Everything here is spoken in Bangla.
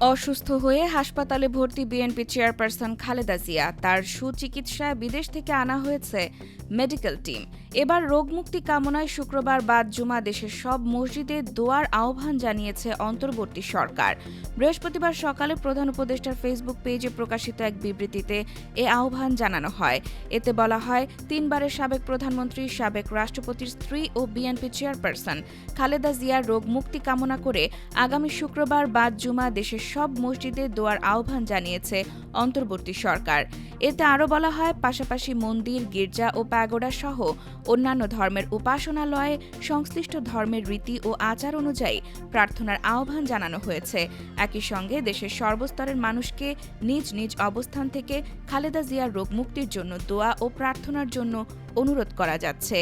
অসুস্থ হয়ে হাসপাতালে ভর্তি বিএনপি চেয়ারপারসন খালেদা জিয়া। তার সুচিকিৎসায় বিদেশ থেকে আনা হয়েছে মেডিকেল টিম। এবার রোগমুক্তি কামনায় শুক্রবার বাদ জুমা দেশের সব মসজিদে দোয়ার আহ্বান জানিয়েছে অন্তর্বর্তী সরকার। বৃহস্পতিবার সকালে প্রধান উপদেষ্টার ফেসবুক পেজে প্রকাশিত এক বিবৃতিতে এ আহ্বান জানানো হয়। এতে বলা হয়, 3 বারের সাবেক প্রধানমন্ত্রী, সাবেক রাষ্ট্রপতির স্ত্রী ও বিএনপি চেয়ারপারসন খালেদা জিয়ার রোগমুক্তি কামনা করে আগামী শুক্রবার বাদ জুমা দেশের সব মসজিদে দোয়ার আহ্বান জানিয়েছে অন্তর্বর্তী সরকার। এতে আরও বলা হয়, পাশাপাশি মন্দির, গির্জা ও প্যাগোডা সহ অন্যান্য ধর্মের উপাসনালয়ে সংশ্লিষ্ট ধর্মের রীতি ও আচার অনুযায়ী প্রার্থনার আহ্বান জানানো হয়েছে। একই সঙ্গে দেশের সর্বস্তরের মানুষকে নিজ নিজ অবস্থান থেকে খালেদা জিয়ার রোগমুক্তির জন্য দোয়া ও প্রার্থনার জন্য অনুরোধ করা যাচ্ছে।